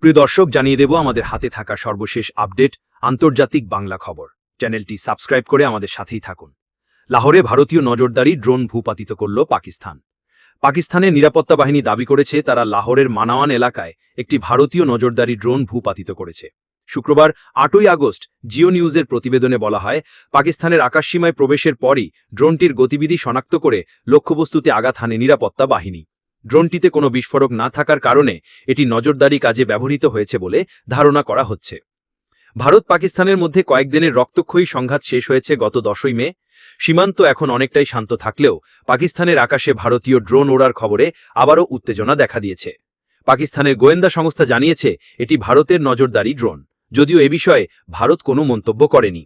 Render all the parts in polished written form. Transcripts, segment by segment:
প্রিয় দর্শক, জানিয়ে দেব আমাদের হাতে থাকা সর্বশেষ আপডেট আন্তর্জাতিক বাংলা খবর। চ্যানেলটি সাবস্ক্রাইব করে আমাদের সাথেই থাকুন। লাহোরে ভারতীয় নজরদারি ড্রোন ভূপাতিত করল পাকিস্তান। পাকিস্তানের নিরাপত্তা বাহিনী দাবি করেছে তারা লাহোরের মানাওয়ান এলাকায় একটি ভারতীয় নজরদারি ড্রোন ভূপাতিত করেছে। শুক্রবার 8ই আগস্ট জিও নিউজের প্রতিবেদনে বলা হয়, পাকিস্তানের আকাশসীমায় প্রবেশের পরই ড্রোনটির গতিবিধি শনাক্ত করে লক্ষ্যবস্তুতে আঘাত হানে নিরাপত্তা বাহিনী। ড্রোনটিতে কোনো বিস্ফোরক না থাকার কারণে এটি নজরদারি কাজে ব্যবহৃত হয়েছে বলে ধারণা করা হচ্ছে। ভারত পাকিস্তানের মধ্যে কয়েকদিনের রক্তক্ষয়ী সংঘাত শেষ হয়েছে গত 10ই মে। সীমান্ত এখন অনেকটাই শান্ত থাকলেও পাকিস্তানের আকাশে ভারতীয় ড্রোন ওড়ার খবরে আবারও উত্তেজনা দেখা দিয়েছে। পাকিস্তানের গোয়েন্দা সংস্থা জানিয়েছে এটি ভারতের নজরদারি ড্রোন, যদিও এ বিষয়ে ভারত কোনো মন্তব্য করেনি।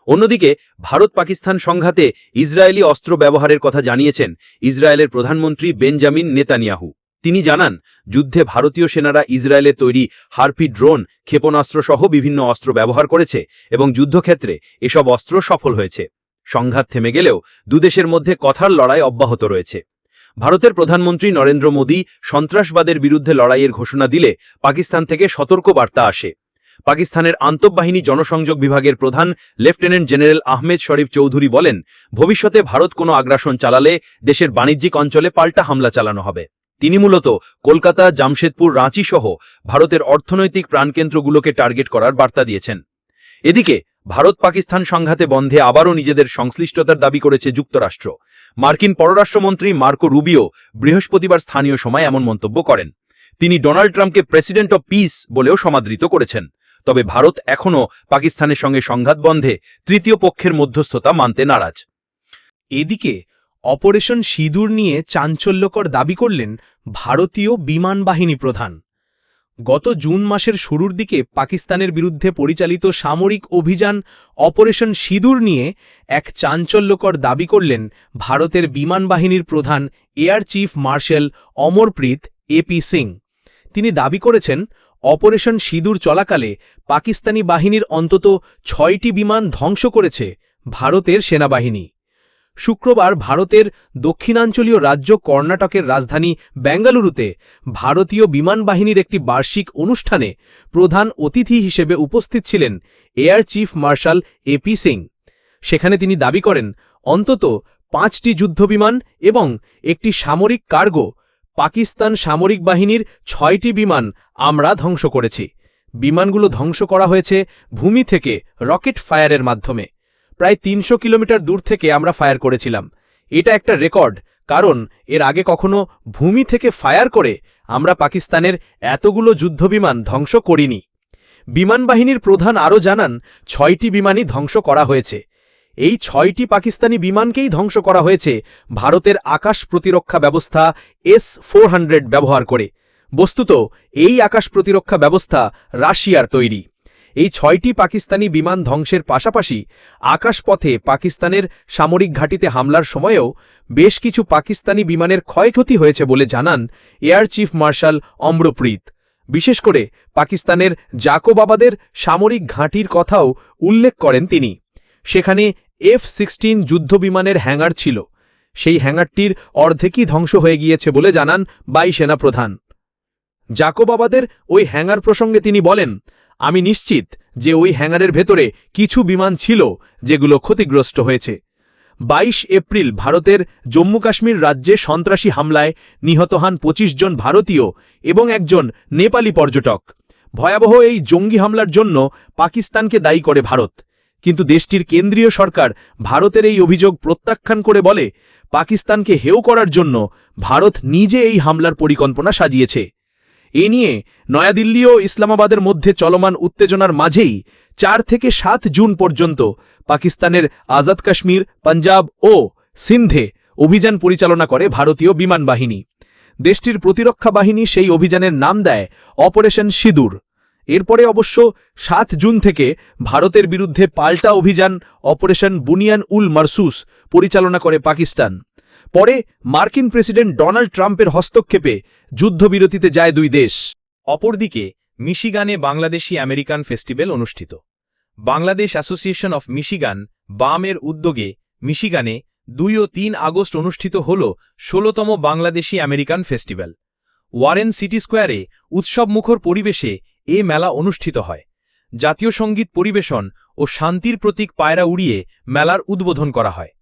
অন্যদিকে ভারত পাকিস্তান সংঘাতে ইসরায়েলি অস্ত্র ব্যবহারের কথা জানিয়েছেন ইসরায়েলের প্রধানমন্ত্রী বেঞ্জামিন নেতানিয়াহু। তিনি জানান, যুদ্ধে ভারতীয় সেনারা ইসরায়েলের তৈরি হারপি ড্রোন, ক্ষেপণাস্ত্রসহ বিভিন্ন অস্ত্র ব্যবহার করেছে এবং যুদ্ধক্ষেত্রে এসব অস্ত্র সফল হয়েছে। সংঘাত থেমে গেলেও দুদেশের মধ্যে কথার লড়াই অব্যাহত রয়েছে। ভারতের প্রধানমন্ত্রী নরেন্দ্র মোদী সন্ত্রাসবাদের বিরুদ্ধে লড়াইয়ের ঘোষণা দিলে পাকিস্তান থেকে সতর্ক বার্তা আসে। পাকিস্তানের আন্তঃবাহিনী জনসংযোগ বিভাগের প্রধান লেফটেন্যান্ট জেনারেল আহমেদ শরীফ চৌধুরী বলেন, ভবিষ্যতে ভারত কোনো আগ্রাসন চালালে দেশের বাণিজ্যিক অঞ্চলে পাল্টা হামলা চালানো হবে। তিনি মূলত কলকাতা, জামশেদপুর, রাঁচি সহ ভারতের অর্থনৈতিক প্রাণকেন্দ্রগুলোকে টার্গেট করার বার্তা দিয়েছেন। এদিকে ভারত পাকিস্তান সংঘাতে বন্ধে আবারও নিজেদের সংশ্লিষ্টতার দাবি করেছে যুক্তরাষ্ট্র। মার্কিন পররাষ্ট্রমন্ত্রী মার্কো রুবিও বৃহস্পতিবার স্থানীয় সময় এমন মন্তব্য করেন। তিনি ডোনাল্ড ট্রাম্পকে প্রেসিডেন্ট অব পিস বলেও সমাদৃত করেছেন। তবে ভারত এখনও পাকিস্তানের সঙ্গে সংঘাত বন্ধে তৃতীয় পক্ষের মধ্যস্থতা মানতে নারাজ। এদিকে অপারেশন সিঁদুর নিয়ে চাঞ্চল্যকর দাবি করলেন ভারতীয় বিমান বাহিনী প্রধান। গত জুন মাসের শুরুর দিকে পাকিস্তানের বিরুদ্ধে পরিচালিত সামরিক অভিযান অপারেশন সিঁদুর নিয়ে এক চাঞ্চল্যকর দাবি করলেন ভারতের বিমান বাহিনীর প্রধান air chief marshal Amarpreet AP Singh. তিনি দাবি করেছেন, অপারেশন সিঁদুর চলাকালে পাকিস্তানি বাহিনীর অন্তত 6টি বিমান ধ্বংস করেছে ভারতের সেনাবাহিনী। শুক্রবার ভারতের দক্ষিণাঞ্চলীয় রাজ্য কর্ণাটকের রাজধানী বেঙ্গালুরুতে ভারতীয় বিমান বাহিনীর একটি বার্ষিক অনুষ্ঠানে প্রধান অতিথি হিসেবে উপস্থিত ছিলেন air chief marshal AP Singh. সেখানে তিনি দাবি করেন, অন্তত 5টি যুদ্ধবিমান এবং একটি সামরিক কার্গো পাকিস্তান সামরিক বাহিনীর 6টি বিমান আমরা ধ্বংস করেছি। বিমানগুলো ধ্বংস করা হয়েছে ভূমি থেকে রকেট ফায়ারের মাধ্যমে। প্রায় 300 কিলোমিটার দূর থেকে আমরা ফায়ার করেছিলাম। এটা একটা রেকর্ড, কারণ এর আগে কখনো ভূমি থেকে ফায়ার করে আমরা পাকিস্তানের এতগুলো যুদ্ধবিমান ধ্বংস করিনি। বিমান বাহিনীর প্রধান আরও জানান, 6টি বিমানই ধ্বংস করা হয়েছে। এই 6টি পাকিস্তানি বিমানকেই ধ্বংস করা হয়েছে ভারতের আকাশ প্রতিরক্ষা ব্যবস্থা S-400 ব্যবহার করে। বস্তুত এই আকাশ প্রতিরক্ষা ব্যবস্থা রাশিয়ার তৈরি। এই 6টি পাকিস্তানি বিমান ধ্বংসের পাশাপাশি আকাশপথে পাকিস্তানের সামরিক ঘাঁটিতে হামলার সময়েও বেশ কিছু পাকিস্তানি বিমানের ক্ষয়ক্ষতি হয়েছে বলে জানান এয়ার চিফ মার্শাল অমরপ্রীত। বিশেষ করে পাকিস্তানের জাকোবাবাদের সামরিক ঘাঁটির কথাও উল্লেখ করেন তিনি। সেখানে F-16 যুদ্ধবিমানের হ্যাঙ্গার ছিল। সেই হ্যাঙ্গারটির অর্ধেকই ধ্বংস হয়ে গিয়েছে বলে জানান বায়ুসেনা প্রধান। জাকোবাবাদের ওই হ্যাঙ্গার প্রসঙ্গে তিনি বলেন, আমি নিশ্চিত যে ওই হ্যাঙ্গারের ভেতরে কিছু বিমান ছিল যেগুলো ক্ষতিগ্রস্ত হয়েছে। 22 এপ্রিল ভারতের জম্মু কাশ্মীর রাজ্যে সন্ত্রাসী হামলায় নিহত হন 25 জন ভারতীয় এবং একজন নেপালি পর্যটক। ভয়াবহ এই জঙ্গি হামলার জন্য পাকিস্তানকে দায়ী করে ভারত, কিন্তু দেশটির কেন্দ্রীয় সরকার ভারতের এই অভিযোগ প্রত্যাখ্যান করে বলে, পাকিস্তানকে হেয় করার জন্য ভারত নিজে এই হামলার পরিকল্পনা সাজিয়েছে। এ নিয়ে নয়াদিল্লি ও ইসলামাবাদের মধ্যে চলমান উত্তেজনার মাঝেই 4 থেকে 7 জুন পর্যন্ত পাকিস্তানের আজাদ কাশ্মীর, পাঞ্জাব ও সিন্ধে অভিযান পরিচালনা করে ভারতীয় বিমান বাহিনী। দেশটির প্রতিরক্ষা বাহিনী সেই অভিযানের নাম দেয় অপারেশন সিঁদুর। এরপরে অবশ্য 7 জুন থেকে ভারতের বিরুদ্ধে পাল্টা অভিযান অপারেশন বুনিয়ান উল মারসুস পরিচালনা করে পাকিস্তান। পরে মার্কিন প্রেসিডেন্ট ডোনাল্ড ট্রাম্পের হস্তক্ষেপে যুদ্ধবিরতিতে যায় দুই দেশ। অপরদিকে মিশিগানে বাংলাদেশি আমেরিকান ফেস্টিভ্যাল অনুষ্ঠিত। বাংলাদেশ অ্যাসোসিয়েশন অফ মিশিগান বামের উদ্যোগে মিশিগানে 2 ও 3 আগস্ট অনুষ্ঠিত হল 16তম Bangladeshi American festival. Warren City স্কোয়ারে উৎসবমুখর পরিবেশে এ মেলা অনুষ্ঠিত হয় জাতীয় সঙ্গীত পরিবেশন ও শান্তির প্রতীক পায়রা উড়িয়ে মেলার উদ্বোধন করা হয়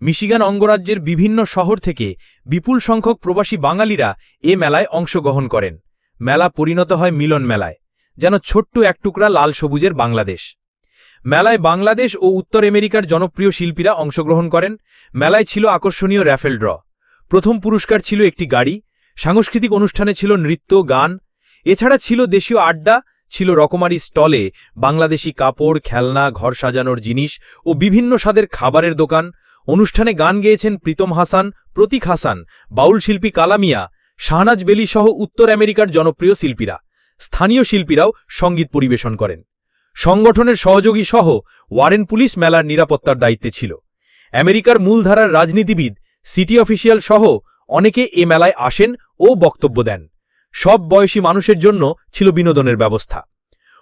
মিশিগান অঙ্গরাজ্যের বিভিন্ন শহর থেকে বিপুল সংখ্যক প্রবাসী বাঙালিরা এ মেলায় অংশগ্রহণ করেন মেলা পরিণত হয় মিলন মেলায় যেন ছোট্ট এক টুকরা লাল সবুজের বাংলাদেশ মেলায় বাংলাদেশ ও উত্তর আমেরিকার জনপ্রিয় শিল্পীরা অংশগ্রহণ করেন মেলায় ছিল আকর্ষণীয় র্যাফেল ড্র প্রথম পুরস্কার ছিল একটি গাড়ি সাংস্কৃতিক অনুষ্ঠানে ছিল নৃত্য গান এছাড়া ছিল দেশীয় আড্ডা ছিল রকমারি স্টলে বাংলাদেশি কাপড় খেলনা ঘর সাজানোর জিনিস ও বিভিন্ন স্বাদের খাবারের দোকান অনুষ্ঠানে গান গেয়েছেন প্রীতম হাসান প্রতীক হাসান বাউল শিল্পী কালামিয়া শাহনাজ বেলি সহ উত্তর আমেরিকার জনপ্রিয় শিল্পীরা স্থানীয় শিল্পীরাও সঙ্গীত পরিবেশন করেন সংগঠনের সহযোগী সহ ওয়ারেন পুলিশ মেলার নিরাপত্তার দায়িত্বে ছিল আমেরিকার মূলধারার রাজনীতিবিদ সিটি অফিসিয়াল সহ অনেকে এ মেলায় আসেন ও বক্তব্য দেন সব বয়সী মানুষের জন্য ছিল বিনোদনের ব্যবস্থা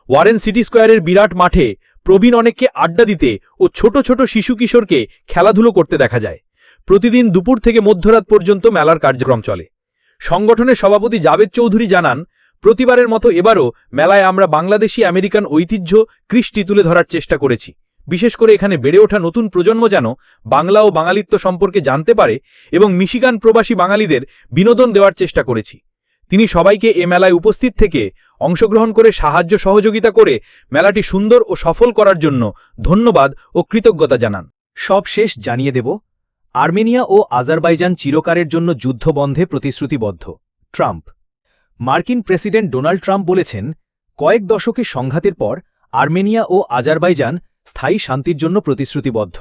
ওয়ারেন সিটি স্কোয়ারের বিরাট মাঠে প্রবীণ অনেককে আড্ডা দিতে ও ছোট ছোট শিশু কিশোরকে খেলাধুলো করতে দেখা যায় প্রতিদিন দুপুর থেকে মধ্যরাত পর্যন্ত মেলার কার্যক্রম চলে সংগঠনের সভাপতি জাবেদ চৌধুরী জানান প্রতিবারের মতো এবারও মেলায় আমরা বাংলাদেশি আমেরিকান ঐতিহ্য কৃষ্টি তুলে ধরার চেষ্টা করেছি বিশেষ করে এখানে বেড়ে ওঠা নতুন প্রজন্ম যেন বাংলা ও বাঙালিত্ব সম্পর্কে জানতে পারে এবং মিশিগান প্রবাসী বাঙালিদের বিনোদন দেওয়ার চেষ্টা করেছি তিনি সবাইকে এ মেলায় উপস্থিত থেকে অংশগ্রহণ করে সাহায্য সহযোগিতা করে মেলাটি সুন্দর ও সফল করার জন্য ধন্যবাদ ও কৃতজ্ঞতা জানান সব শেষ জানিয়ে দেব আর্মেনিয়া ও আজারবাইজান চিরকালের জন্য যুদ্ধবন্ধে প্রতিশ্রুতিবদ্ধ ট্রাম্প মার্কিন প্রেসিডেন্ট ডোনাল্ড ট্রাম্প বলেছেন কয়েক দশকের সংঘাতের পর আর্মেনিয়া ও আজারবাইজান স্থায়ী শান্তির জন্য প্রতিশ্রুতিবদ্ধ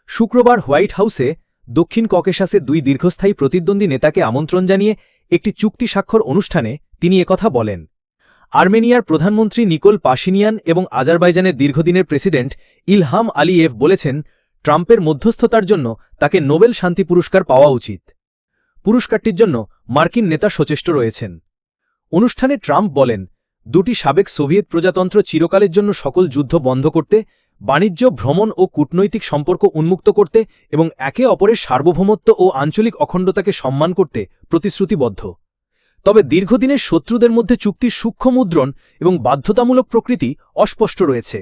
শুক্রবার হোয়াইট হাউসে দক্ষিণ ককেশাসে দুই দীর্ঘস্থায়ী প্রতিদ্বন্দ্বী নেতাকে আমন্ত্রণ জানিয়ে একটি চুক্তি স্বাক্ষর অনুষ্ঠানে তিনি একথা বলেন আর্মেনিয়ার প্রধানমন্ত্রী নিকোল পাশিনিয়ান এবং আজারবাইজানের দীর্ঘদিনের প্রেসিডেন্ট ইলহাম আলিয়েভ বলেছেন ট্রাম্পের মধ্যস্থতার জন্য তাকে নোবেল শান্তি পুরস্কার পাওয়া উচিত পুরস্কারটির জন্য মার্কিন নেতা সচেষ্ট রয়েছেন অনুষ্ঠানে ট্রাম্প বলেন দুটি সাবেক সোভিয়েত প্রজাতন্ত্র চিরকালের জন্য সকল যুদ্ধ বন্ধ করতে বাণিজ্য ভ্রমণ ও কূটনৈতিক সম্পর্ক উন্মুক্ত করতে এবং একে অপরের সার্বভৌমত্ব ও আঞ্চলিক অখণ্ডতাকে সম্মান করতে প্রতিশ্রুতিবদ্ধ তবে দীর্ঘদিনের শত্রুদের মধ্যে চুক্তির সূক্ষ্ম মুদ্রণ এবং বাধ্যতামূলক প্রকৃতি অস্পষ্ট রয়েছে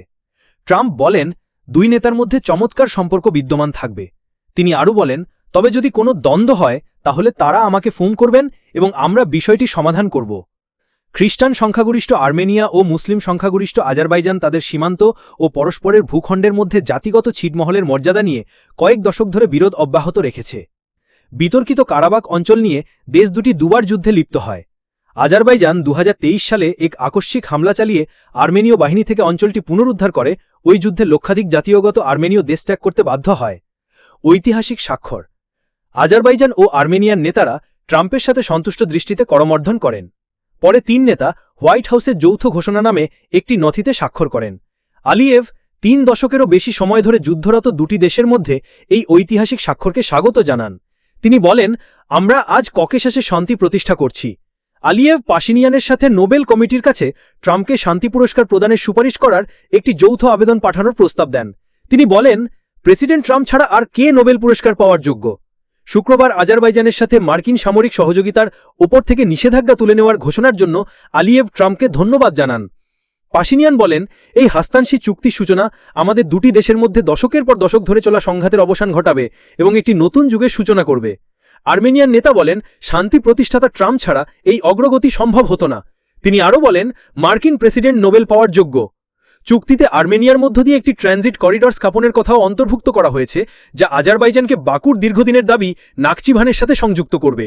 ট্রাম্প বলেন দুই নেতার মধ্যে চমৎকার সম্পর্ক বিদ্যমান থাকবে তিনি আরও বলেন তবে যদি কোনো দ্বন্দ্ব হয় তাহলে তারা আমাকে ফোন করবেন এবং আমরা বিষয়টি সমাধান করব খ্রিস্টান সংখ্যাগরিষ্ঠ আর্মেনিয়া ও মুসলিম সংখ্যাগরিষ্ঠ আজারবাইজান তাদের সীমান্ত ও পরস্পরের ভূখণ্ডের মধ্যে জাতিগত ছিটমহলের মর্যাদা নিয়ে কয়েক দশক ধরে বিরোধ অব্যাহত রেখেছে বিতর্কিত কারাবাক অঞ্চল নিয়ে দেশ দুটি দুবার যুদ্ধে লিপ্ত হয় আজারবাইজান 2023 সালে এক আকস্মিক হামলা চালিয়ে আর্মেনীয় বাহিনী থেকে অঞ্চলটি পুনরুদ্ধার করে ওই যুদ্ধে লক্ষাধিক জাতীয়গত আর্মেনীয় দেশ ত্যাগ করতে বাধ্য হয় ঐতিহাসিক স্বাক্ষর আজারবাইজান ও আর্মেনিয়ার নেতারা ট্রাম্পের সাথে সন্তুষ্ট দৃষ্টিতে করমর্দন করেন পরে তিন নেতা হোয়াইট হাউসের যৌথ ঘোষণা নামে একটি নথিতে স্বাক্ষর করেন আলিয়েভ 3 দশকেরও বেশি সময় ধরে যুদ্ধরত দুটি দেশের মধ্যে এই ঐতিহাসিক স্বাক্ষরকে স্বাগত জানান তিনি বলেন আমরা আজ ককেশাসে শান্তি প্রতিষ্ঠা করছি আলিয়েভ পাশিনিয়ানের সাথে নোবেল কমিটির কাছে ট্রাম্পকে শান্তি পুরস্কার প্রদানের সুপারিশ করার একটি যৌথ আবেদন পাঠানোর প্রস্তাব দেন তিনি বলেন প্রেসিডেন্ট ট্রাম্প ছাড়া আর কে নোবেল পুরস্কার পাওয়ার যোগ্য শুক্রবার আজারবাইজানের সাথে মার্কিন সামরিক সহযোগিতার ওপর থেকে নিষেধাজ্ঞা তুলে নেওয়ার ঘোষণার জন্য আলিয়েভ ট্রাম্পকে ধন্যবাদ জানান পাশিনিয়ান বলেন এই হাস্তাংশী চুক্তির সূচনা আমাদের দুটি দেশের মধ্যে দশকের পর দশক ধরে চলা সংঘাতের অবসান ঘটাবে এবং একটি নতুন যুগের সূচনা করবে আর্মেনিয়ান নেতা বলেন শান্তি প্রতিষ্ঠাতা ট্রাম্প ছাড়া এই অগ্রগতি সম্ভব হতো না তিনি আরও বলেন মার্কিন প্রেসিডেন্ট নোবেল পাওয়ার যোগ্য চুক্তিতে আর্মেনিয়ার মধ্য দিয়ে একটি ট্রানজিট করিডর স্থাপনের কথাও অন্তর্ভুক্ত করা হয়েছে যা আজারবাইজানকে বাকুর দীর্ঘদিনের দাবি নাকচিভানের সাথে সংযুক্ত করবে